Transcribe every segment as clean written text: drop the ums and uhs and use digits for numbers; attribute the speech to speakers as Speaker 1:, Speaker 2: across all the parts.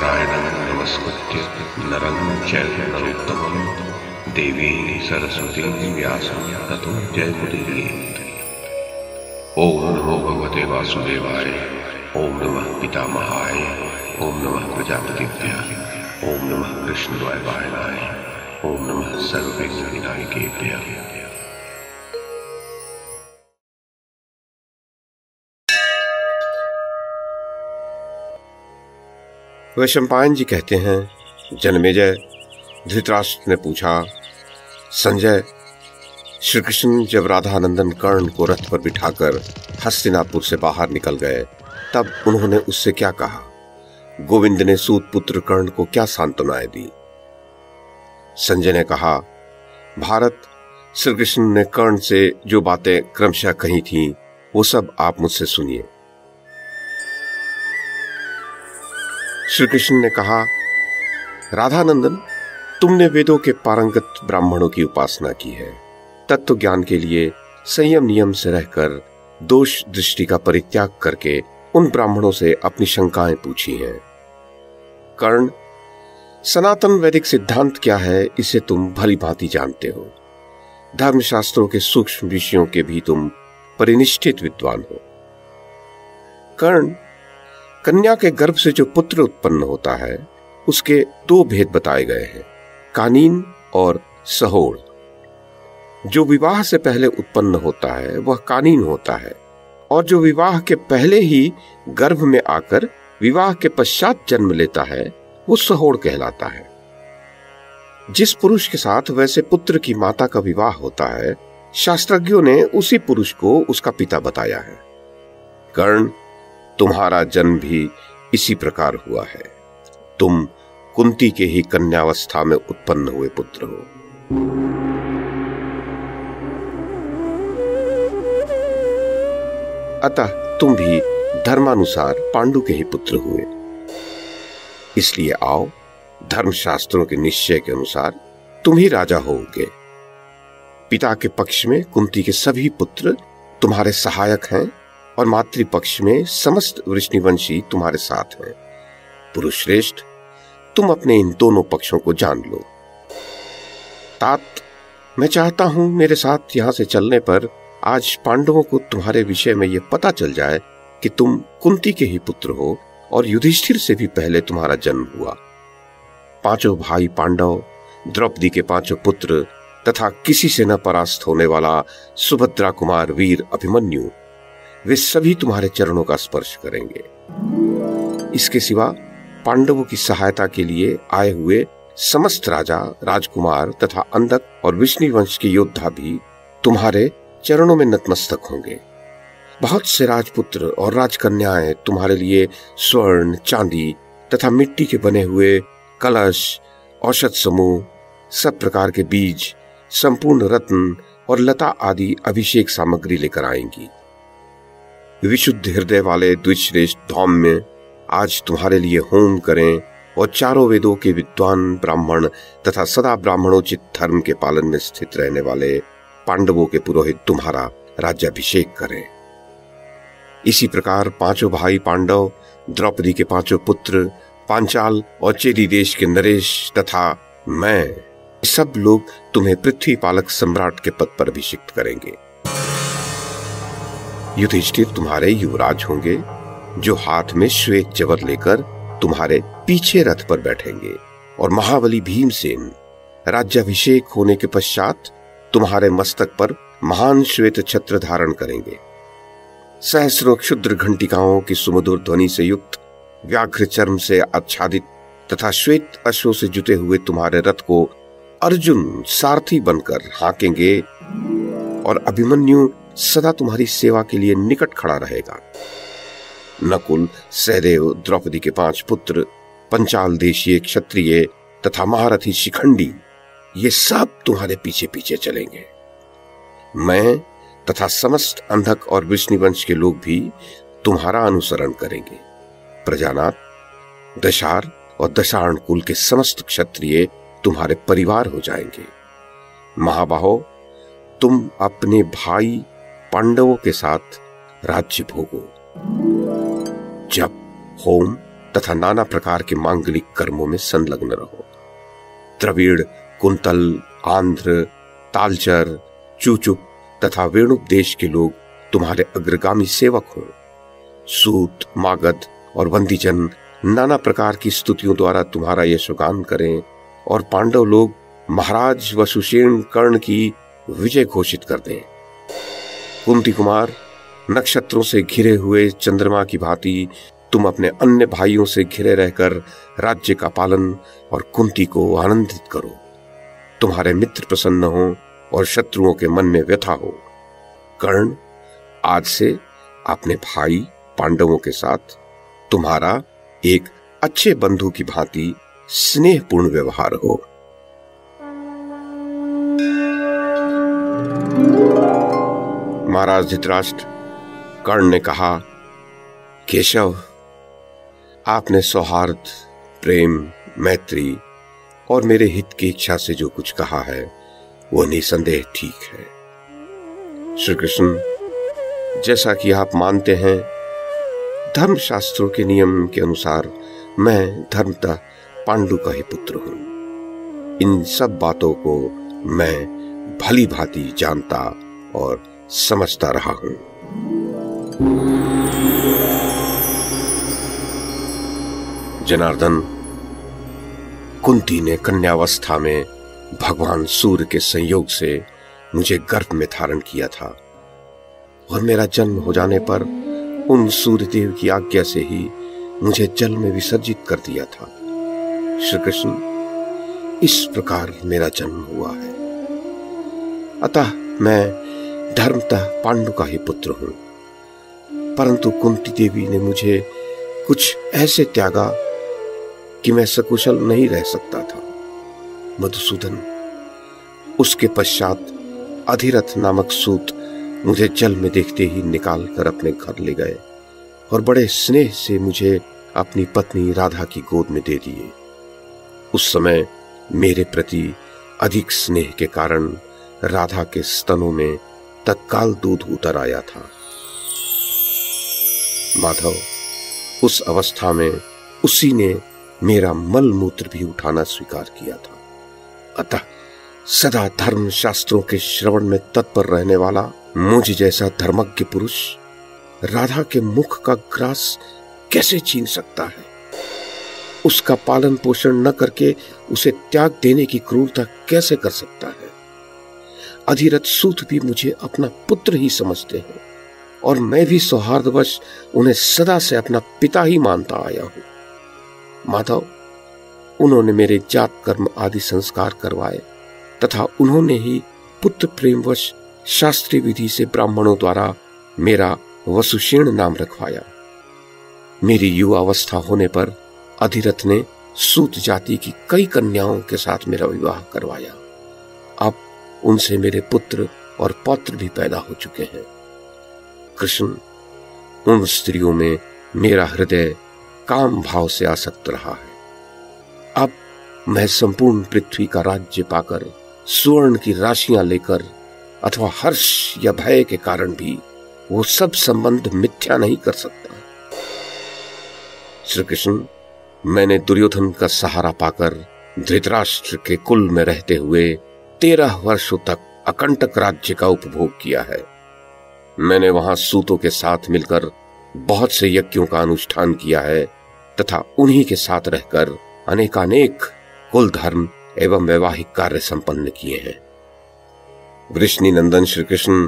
Speaker 1: नारायणं नमस्कृत्य नरं चैव नरोत्तमं देवीं सरस्वतीं व्यासं ततो जयमुदीरयेत्। ओम नमो भगवते वासुदेवाय, ओम नमः पितामहाय, ओम नमः प्रजापतिभ्यः, ओम नमः कृष्णद्वैपायनाय, ओम नमः सर्वविघ्नविनायकेभ्यः।
Speaker 2: वैशंपायन जी कहते हैं, जन्मेजय, धृतराष्ट्र ने पूछा, संजय, श्री कृष्ण जब राधानंदन कर्ण को रथ पर बिठाकर हस्तिनापुर से बाहर निकल गए तब उन्होंने उससे क्या कहा? गोविंद ने सूत पुत्र कर्ण को क्या सांत्वनाएं दी? संजय ने कहा, भारत, श्री कृष्ण ने कर्ण से जो बातें क्रमशः कही थीं, वो सब आप मुझसे सुनिए। श्री कृष्ण ने कहा, राधानंदन, तुमने वेदों के पारंगत ब्राह्मणों की उपासना की है। तत्व ज्ञान के लिए संयम नियम से रहकर दोष दृष्टि का परित्याग करके उन ब्राह्मणों से अपनी शंकाएं पूछी हैं। कर्ण, सनातन वैदिक सिद्धांत क्या है इसे तुम भली भांति जानते हो। धर्मशास्त्रों के सूक्ष्म विषयों के भी तुम परिनिष्ठित विद्वान हो। कर्ण, कन्या के गर्भ से जो पुत्र उत्पन्न होता है उसके दो भेद बताए गए हैं, कानीन और सहोड़। जो विवाह से पहले उत्पन्न होता है वह कानीन होता है, और जो विवाह के पहले ही गर्भ में आकर विवाह के पश्चात जन्म लेता है वो सहोड़ कहलाता है। जिस पुरुष के साथ वैसे पुत्र की माता का विवाह होता है, शास्त्रज्ञों ने उसी पुरुष को उसका पिता बताया है। कर्ण, तुम्हारा जन्म भी इसी प्रकार हुआ है। तुम कुंती के ही कन्यावस्था में उत्पन्न हुए पुत्र हो। अतः तुम भी धर्मानुसार पांडु के ही पुत्र हुए। इसलिए आओ, धर्मशास्त्रों के निश्चय के अनुसार तुम ही राजा होगे। पिता के पक्ष में कुंती के सभी पुत्र तुम्हारे सहायक हैं और मातृपक्ष में समस्त वृष्णिवंशी तुम्हारे साथ हैं। पुरुष श्रेष्ठ, तुम अपने इन दोनों पक्षों को जान लो। तात, मैं चाहता हूं मेरे साथ यहां से चलने पर आज पांडवों को तुम्हारे विषय में यह पता चल जाए कि तुम कुंती के ही पुत्र हो और युधिष्ठिर से भी पहले तुम्हारा जन्म हुआ। पांचों भाई पांडव, द्रौपदी के पांचों पुत्र तथा किसी से न परास्त होने वाला सुभद्रा कुमार वीर अभिमन्यु, वे सभी तुम्हारे चरणों का स्पर्श करेंगे। इसके सिवा पांडवों की सहायता के लिए आए हुए समस्त राजा, राजकुमार तथा अंधक और विष्णुवंश के योद्धा भी तुम्हारे चरणों में नतमस्तक होंगे। बहुत से राजपुत्र और राजकन्याएं तुम्हारे लिए स्वर्ण, चांदी तथा मिट्टी के बने हुए कलश, औषध समूह, सब प्रकार के बीज, संपूर्ण रत्न और लता आदि अभिषेक सामग्री लेकर आएंगी। विशुद्ध हृदय वाले द्विजश्रेष्ठ धौम्य आज तुम्हारे लिए होम करें और चारों वेदों के विद्वान ब्राह्मण तथा सदा ब्राह्मणोचित धर्म के पालन में स्थित रहने वाले पांडवों के पुरोहित तुम्हारा राज्याभिषेक करें। इसी प्रकार पांचों भाई पांडव, द्रौपदी के पांचों पुत्र, पांचाल और चेदी देश के नरेश तथा मैं, सब लोग तुम्हें पृथ्वी पालक सम्राट के पद पर अभिषिक्त करेंगे। युधिष्ठिर तुम्हारे युवराज होंगे, जो हाथ में श्वेत जवर लेकर तुम्हारे पीछे रथ पर बैठेंगे, और महाबली भीमसेन राज्याभिषेक होने के पश्चात तुम्हारे मस्तक पर महान श्वेत छत्र धारण करेंगे। सहस्रों क्षुद्र घंटिकाओं की सुमधुर ध्वनि से युक्त, व्याघ्र चर्म से आच्छादित तथा श्वेत अश्वों से जुटे हुए तुम्हारे रथ को अर्जुन सारथी बनकर हाँकेंगे, और अभिमन्यु सदा तुम्हारी सेवा के लिए निकट खड़ा रहेगा। नकुल, सहदेव, द्रौपदी के 5 पुत्र, पंचाल देशीय क्षत्रिय तथा महारथी शिखंडी, ये सब तुम्हारे पीछे पीछे चलेंगे। मैं तथा समस्त अंधक और विष्णुवंश के लोग भी तुम्हारा अनुसरण करेंगे। प्रजानाथ, दशार और दशार्ण कुल के समस्त क्षत्रिय तुम्हारे परिवार हो जाएंगे। महाबाहो, तुम अपने भाई पांडवों के साथ राज्य भोगो। जप, होम तथा नाना प्रकार के मांगलिक कर्मों में संलग्न रहो। द्रविड़, कुंतल, आंध्र, तालचर, चूचुक तथा वेणुप देश के लोग तुम्हारे अग्रगामी सेवक हों। सूत, मागध और वंदीजन नाना प्रकार की स्तुतियों द्वारा तुम्हारा यशोगान करें और पांडव लोग महाराज वसुसेन कर्ण की विजय घोषित कर दें। कुंती कुमार, नक्षत्रों से घिरे हुए चंद्रमा की भांति तुम अपने अन्य भाइयों से घिरे रहकर राज्य का पालन और कुंती को आनंदित करो। तुम्हारे मित्र प्रसन्न हो और शत्रुओं के मन में व्यथा हो। कर्ण, आज से अपने भाई पांडवों के साथ तुम्हारा एक अच्छे बंधु की भांति स्नेहपूर्ण व्यवहार हो। महाराज धृतराष्ट्र, कर्ण ने कहा, केशव, आपने सौहार्द, प्रेम, मैत्री और मेरे हित की इच्छा से जो कुछ कहा है वो निसंदेह ठीक है। श्री कृष्ण, जैसा कि आप मानते हैं, धर्मशास्त्रों के नियम के अनुसार मैं धर्मतः पांडु का ही पुत्र हूं। इन सब बातों को मैं भली भांति जानता और समझता रहा हूं। जनार्दन, कुंती ने कन्यावस्था में भगवान सूर्य के संयोग से मुझे गर्भ में धारण किया था और मेरा जन्म हो जाने पर उन सूर्यदेव की आज्ञा से ही मुझे जल में विसर्जित कर दिया था। श्री कृष्ण, इस प्रकार मेरा जन्म हुआ है। अतः मैं धर्मतः पांडु का ही पुत्र हूं, परंतु कुंती देवी ने मुझे कुछ ऐसे त्यागा कि मैं सकुशल नहीं रह सकता था। मधुसूदन, उसके पश्चात अधिरथ नामक सूत मुझे जल में देखते ही निकाल कर अपने घर ले गए और बड़े स्नेह से मुझे अपनी पत्नी राधा की गोद में दे दिए। उस समय मेरे प्रति अधिक स्नेह के कारण राधा के स्तनों में तत्काल दूध उतर आया था। माधव, उस अवस्था में उसी ने मेरा मल मूत्र भी उठाना स्वीकार किया था। अतः सदा धर्म शास्त्रों के श्रवण में तत्पर रहने वाला मुझ जैसा धर्मज्ञ पुरुष राधा के मुख का ग्रास कैसे छीन सकता है? उसका पालन पोषण न करके उसे त्याग देने की क्रूरता कैसे कर सकता है? अधिरथ सूत भी मुझे अपना पुत्र ही समझते हैं और मैं भी सौहार्दवश उन्हें सदा से अपना पिता ही मानता आया हूं। माधव, उन्होंने मेरे जात कर्म आदि संस्कार करवाए तथा उन्होंने ही पुत्र प्रेमवश शास्त्रीय विधि से ब्राह्मणों द्वारा मेरा वसुसेन नाम रखवाया। मेरी युवावस्था होने पर अधिरथ ने सूत जाति की कई कन्याओं के साथ मेरा विवाह करवाया। अब उनसे मेरे पुत्र और पौत्र भी पैदा हो चुके हैं। कृष्ण, उन स्त्रियों में मेरा हृदय काम भाव से आसक्त रहा है। अब मैं संपूर्ण पृथ्वी का राज्य पाकर स्वर्ण की राशियां लेकर अथवा हर्ष या भय के कारण भी वो सब संबंध मिथ्या नहीं कर सकता। श्री कृष्ण, मैंने दुर्योधन का सहारा पाकर धृतराष्ट्र के कुल में रहते हुए 13 वर्षों तक अकंटक राज्य का उपभोग किया है। मैंने वहां सूतों के साथ मिलकर बहुत से यज्ञों का अनुष्ठान किया है तथा उन्हीं के साथ रहकर अनेकानेक कुल धर्म एवं वैवाहिक कार्य संपन्न किए हैं। वृष्णि नंदन श्री कृष्ण,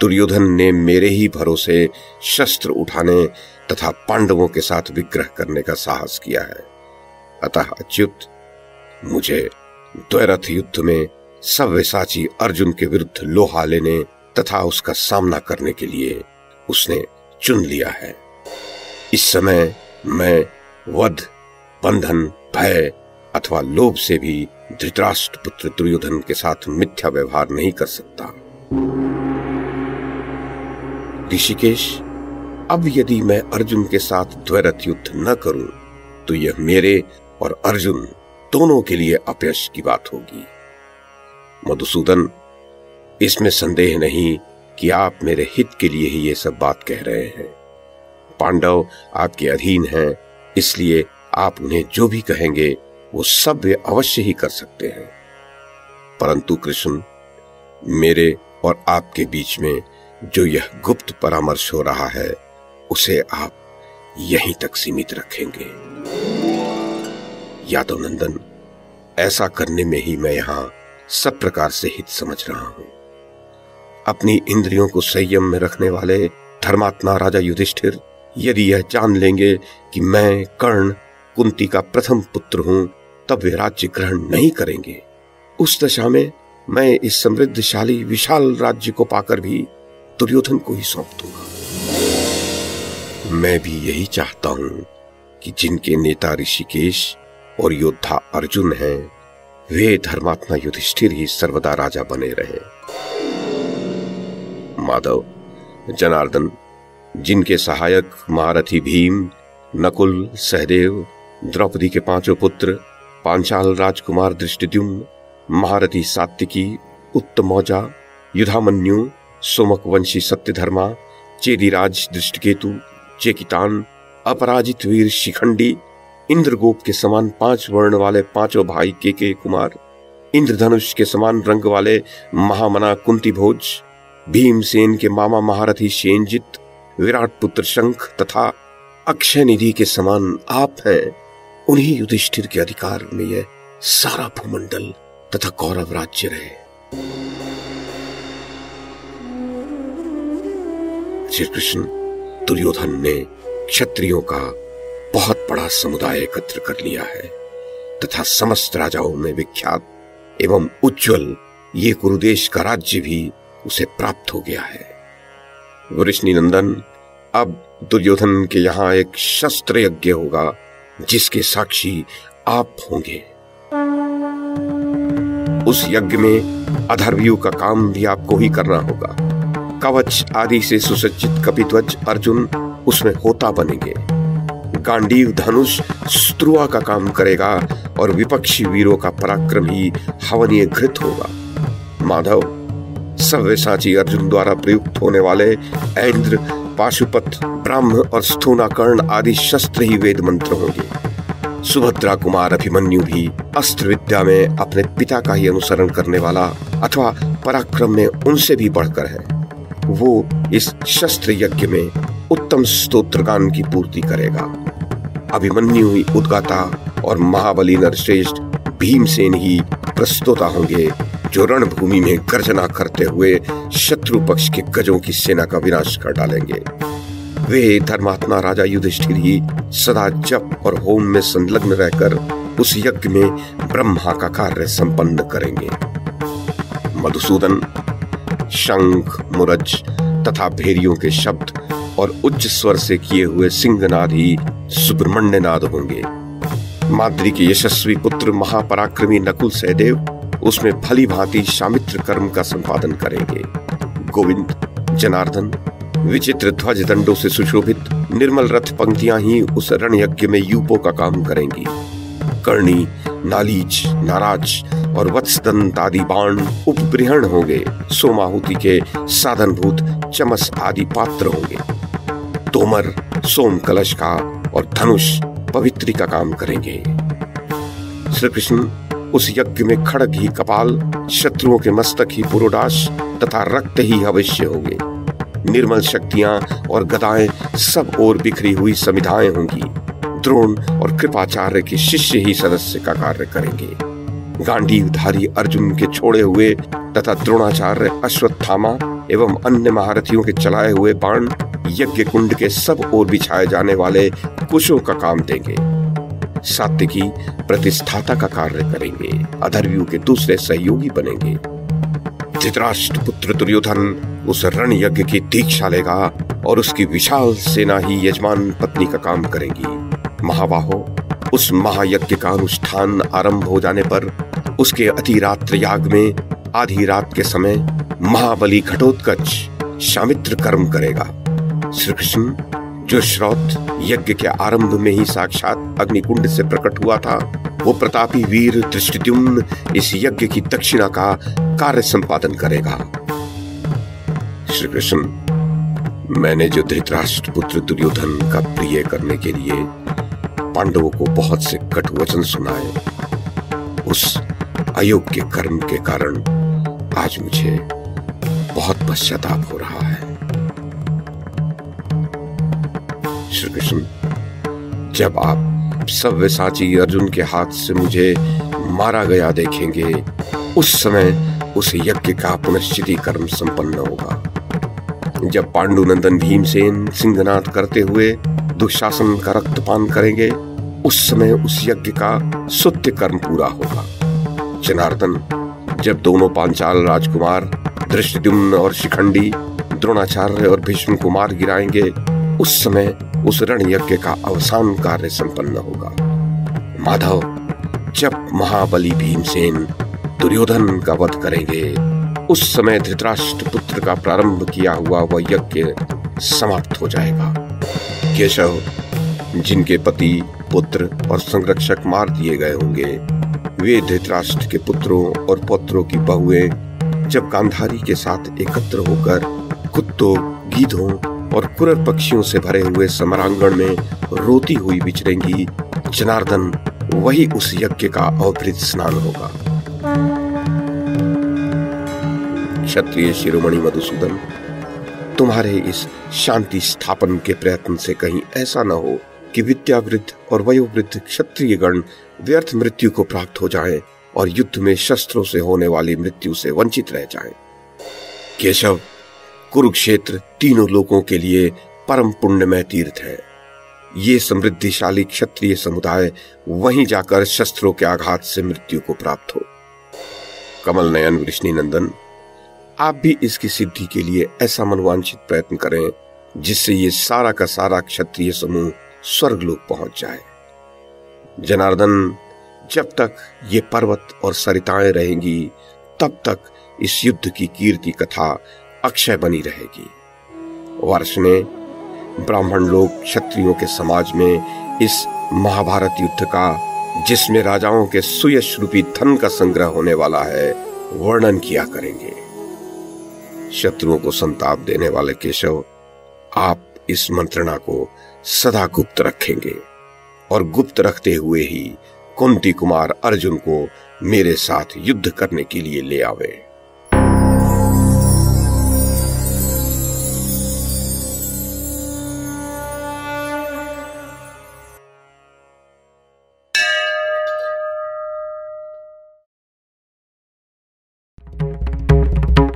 Speaker 2: दुर्योधन ने मेरे ही भरोसे शस्त्र उठाने तथा पांडवों के साथ विग्रह करने का साहस किया है। अतः अच्युत, मुझे द्वैरथ युद्ध में सव्यसाची अर्जुन के विरुद्ध लोहा लेने तथा उसका सामना करने के लिए उसने चुन लिया है। इस समय मैं वध, बंधन, भय अथवा लोभ से भी धृतराष्ट्र पुत्र दुर्योधन के साथ मिथ्या व्यवहार नहीं कर सकता। ऋषिकेश, अब यदि मैं अर्जुन के साथ द्वैरथ युद्ध न करूं तो यह मेरे और अर्जुन दोनों के लिए अपयश की बात होगी। मधुसूदन, इसमें संदेह नहीं कि आप मेरे हित के लिए ही ये सब बात कह रहे हैं। पांडव आपके अधीन हैं इसलिए आप उन्हें जो भी कहेंगे वो सब वे अवश्य ही कर सकते हैं। परंतु कृष्ण, मेरे और आपके बीच में जो यह गुप्त परामर्श हो रहा है उसे आप यहीं तक सीमित रखेंगे। यादव नंदन, ऐसा करने में ही मैं यहां सब प्रकार से हित समझ रहा हूं। अपनी इंद्रियों को संयम में रखने वाले धर्मात्मा राजा युधिष्ठिर यदि यह जान लेंगे कि मैं कर्ण कुंती का प्रथम पुत्र हूं, तब वे राज्य ग्रहण नहीं करेंगे। उस दशा में मैं इस समृद्धशाली विशाल राज्य को पाकर भी दुर्योधन को ही सौंप दूंगा। मैं भी यही चाहता हूं कि जिनके नेता ऋषिकेश और योद्धा अर्जुन हैं, वे धर्मात्मा युधिष्ठिर ही सर्वदा राजा बने रहे। माधव, जनार्दन, जिनके सहायक महारथी भीम, नकुल, सहदेव, द्रौपदी के 5 पुत्र, पांचाल राजकुमार धृष्टद्युम्न, महारथी सात्विकी, उत्तमौजा, युधामन्यु, सोमकवंशी सत्यधर्मा, चेदीराज दृष्टकेतु, चेकितान, अपराजित वीर शिखंडी, इंद्रगोप के समान 5 वर्ण वाले 5 भाई के कुमार, इंद्रधनुष के समान रंग वाले महामना कुंती भोज, भीमसेन के मामा महारथी शेनजित, विराट पुत्र शंख तथा अक्षय निधि के समान आप हैं। उन्हीं युधिष्ठिर के अधिकार में यह सारा भूमंडल तथा कौरव राज्य रहे। श्री कृष्ण, दुर्योधन ने क्षत्रियों का बहुत बड़ा समुदाय एकत्र कर लिया है तथा समस्त राजाओं में विख्यात एवं उज्जवल ये कुरुदेश का राज्य भी उसे प्राप्त हो गया है। वृष्णि नंदन, अब दुर्योधन के यहां एक शस्त्र यज्ञ होगा जिसके साक्षी आप होंगे। उस यज्ञ में अधर्वयु का काम भी आपको ही करना होगा। कवच आदि से सुसज्जित कपिध्वज अर्जुन उसमें होता बनेंगे। गांडीव धनुष स्त्रुआ का काम करेगा और विपक्षी वीरों का पराक्रम ही हवनीय घृत होगा। माधव, सव्यसाची अर्जुन द्वारा प्रयुक्त होने वाले ऐन्द्र, पाशुपत, ब्राह्म और स्थूनाकर्ण आदि शस्त्र ही वेद मंत्र होंगे। सुभद्रा कुमार अभिमन्यु भी अस्त्र विद्या में अपने पिता का ही अनुसरण करने वाला अथवा पराक्रम में उनसे भी बढ़कर है। वो इस शस्त्र यज्ञ में उत्तम स्तोत्रगान की पूर्ति करेगा। अभिमन्यु ही उद्गाता और महाबली नरश्रेष्ठ भीमसेन ही प्रस्तोता होंगे, जो रणभूमि में गर्जना करते हुए शत्रु पक्ष के गजों की सेना का विनाश कर डालेंगे। वे धर्मात्मा राजा युधिष्ठिर ही सदा जप और होम में संलग्न रहकर उस यज्ञ में ब्रह्मा का कार्य संपन्न करेंगे। मधुसूदन, शंख, मुरज तथा भेरियों के शब्द और उच्च स्वर से किए हुए सिंहनाद ही सुब्रमण्य नाद होंगे। माद्री के यशस्वी पुत्र महापराक्रमी नकुल सहदेव उसमें भली भांति शामित्र कर्म का संपादन करेंगे। गोविंद, जनार्दन, विचित्र ध्वज दंडों से सुशोभित निर्मल रथ पंक्तियां ही उस रण यज्ञ में यूपों का काम करेंगी। कर्णी, नालीज, नाराज और वत्सदंत आदि बाण उपबृहण होंगे। सोमाहुति के साधनभूत चमस आदि पात्र होंगे। तोमर सोम कलश का और धनुष पवित्री का काम करेंगे। श्री कृष्ण, उस यज्ञ में खड़ग ही कपाल, शत्रुओं के मस्तक ही पुरोडाश तथा रक्त ही अवश्य होंगे। निर्मल शक्तियां और गदाएं सब ओर बिखरी हुई समिधाएं होंगी। द्रोण और कृपाचार्य के शिष्य ही सदस्य का कार्य करेंगे। गांडीवधारी अर्जुन के छोड़े हुए तथा द्रोणाचार्य, अश्वत्थामा एवं अन्य महारथियों के चलाए हुए बाण यज्ञ कुंड के सब ओर बिछाए जाने वाले कुशों का काम देंगे। सात्विकी प्रतिष्ठाता का कार्य करेंगे। अधर्वयु के दूसरे सहयोगी बनेंगे। धृतराष्ट्र पुत्र दुर्योधन उस रण यज्ञ की दीक्षा लेगा और उसकी विशाल सेना ही यजमान पत्नी का काम करेंगी। महाबाहो, उस महायज्ञ का अनुष्ठान आरंभ हो जाने पर उसके अतिरात्र याग में आधी रात के समय महाबली घटोत्कच शामित्र कर्म करेगा। श्री कृष्ण, जो श्रौत यज्ञ के आरंभ में ही साक्षात अग्निकुंड से प्रकट हुआ था, वो प्रतापी वीर धृष्टद्युम्न इस यज्ञ की दक्षिणा का कार्य संपादन करेगा। श्री कृष्ण, मैंने जो धृतराष्ट्र पुत्र दुर्योधन का प्रिय करने के लिए पांडवों को बहुत से कटु वचन सुनाए, उस अयोग्य कर्म के कारण आज मुझे बहुत पश्चाताप हो रहा है। श्री कृष्ण, जब आप सव्यसाची अर्जुन के हाथ से मुझे मारा गया देखेंगे, उस समय उस यज्ञ का पुनश्चिति कर्म संपन्न होगा। जब पांडुनंदन भीमसेन सिंहनाद करते हुए दुशासन का रक्तपान करेंगे, उस समय उस यज्ञ का सुत्य कर्म पूरा होगा। जनार्दन, जब दोनों पांचाल राजकुमार धृष्टद्युम्न और शिखंडी द्रोणाचार्य और भीष्म को मार गिराएंगे, उस समय उस रण यज्ञ का अवसान कार्य संपन्न होगा। माधव, जब महाबली भीमसेन दुर्योधन का वध करेंगे, उस समय धृतराष्ट्र पुत्र का प्रारंभ किया हुआ वह यज्ञ समाप्त हो जाएगा। केशव, जिनके पति, पुत्र और संरक्षक मार दिए गए होंगे, वे धृतराष्ट्र के पुत्रों और पौत्रों की बहुएं जब गांधारी के साथ एकत्र होकर कुत्तों, गीधों और कुरर पक्षियों से भरे हुए समरांगण में रोती हुई विचरेंगी, जनार्दन, वही उस यज्ञ का अवभृत स्नान होगा। क्षत्रिय शिरोमणि मधुसूदन, तुम्हारे इस शांति स्थापन के प्रयत्न से कहीं ऐसा न हो कि विद्यावृद्ध और वयोवृद्ध क्षत्रिय गण व्यर्थ मृत्यु को प्राप्त हो जाएं और युद्ध में शस्त्रों से होने वाली मृत्यु से वंचित रह जाएं। केशव, कुरुक्षेत्र तीनों लोगों के लिए परम पुण्यमय तीर्थ है। ये समृद्धिशाली क्षत्रिय समुदाय वहीं जाकर शस्त्रों के आघात से मृत्यु को प्राप्त हो। कमल नयन वृष्णिनंदन, आप भी इसकी सिद्धि के लिए ऐसा मनवांछित प्रयत्न करें जिससे ये सारा का सारा क्षत्रिय समूह स्वर्गलोक पहुंच जाए। जनार्दन, जब तक ये पर्वत और सरिताएं रहेंगी, तब तक इस युद्ध की कीर्ति कथा अक्षय बनी रहेगी। वार्ष्णे, ब्राह्मण लोग क्षत्रियों के समाज में इस महाभारत युद्ध का, जिसमें राजाओं के सुयश रूपी धन का संग्रह होने वाला है, वर्णन किया करेंगे। शत्रुओं को संताप देने वाले केशव, आप इस मंत्रणा को सदा गुप्त रखेंगे और गुप्त रखते हुए ही कुंती कुमार अर्जुन को मेरे साथ युद्ध करने के लिए ले आवे।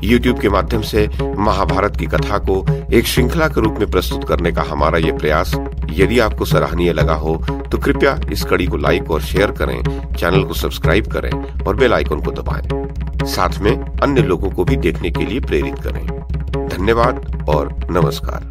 Speaker 2: YouTube के माध्यम से महाभारत की कथा को एक श्रृंखला के रूप में प्रस्तुत करने का हमारा ये प्रयास यदि आपको सराहनीय लगा हो तो कृपया इस कड़ी को लाइक और शेयर करें, चैनल को सब्सक्राइब करें और बेल आइकन को दबाएं। साथ में अन्य लोगों को भी देखने के लिए प्रेरित करें। धन्यवाद और नमस्कार।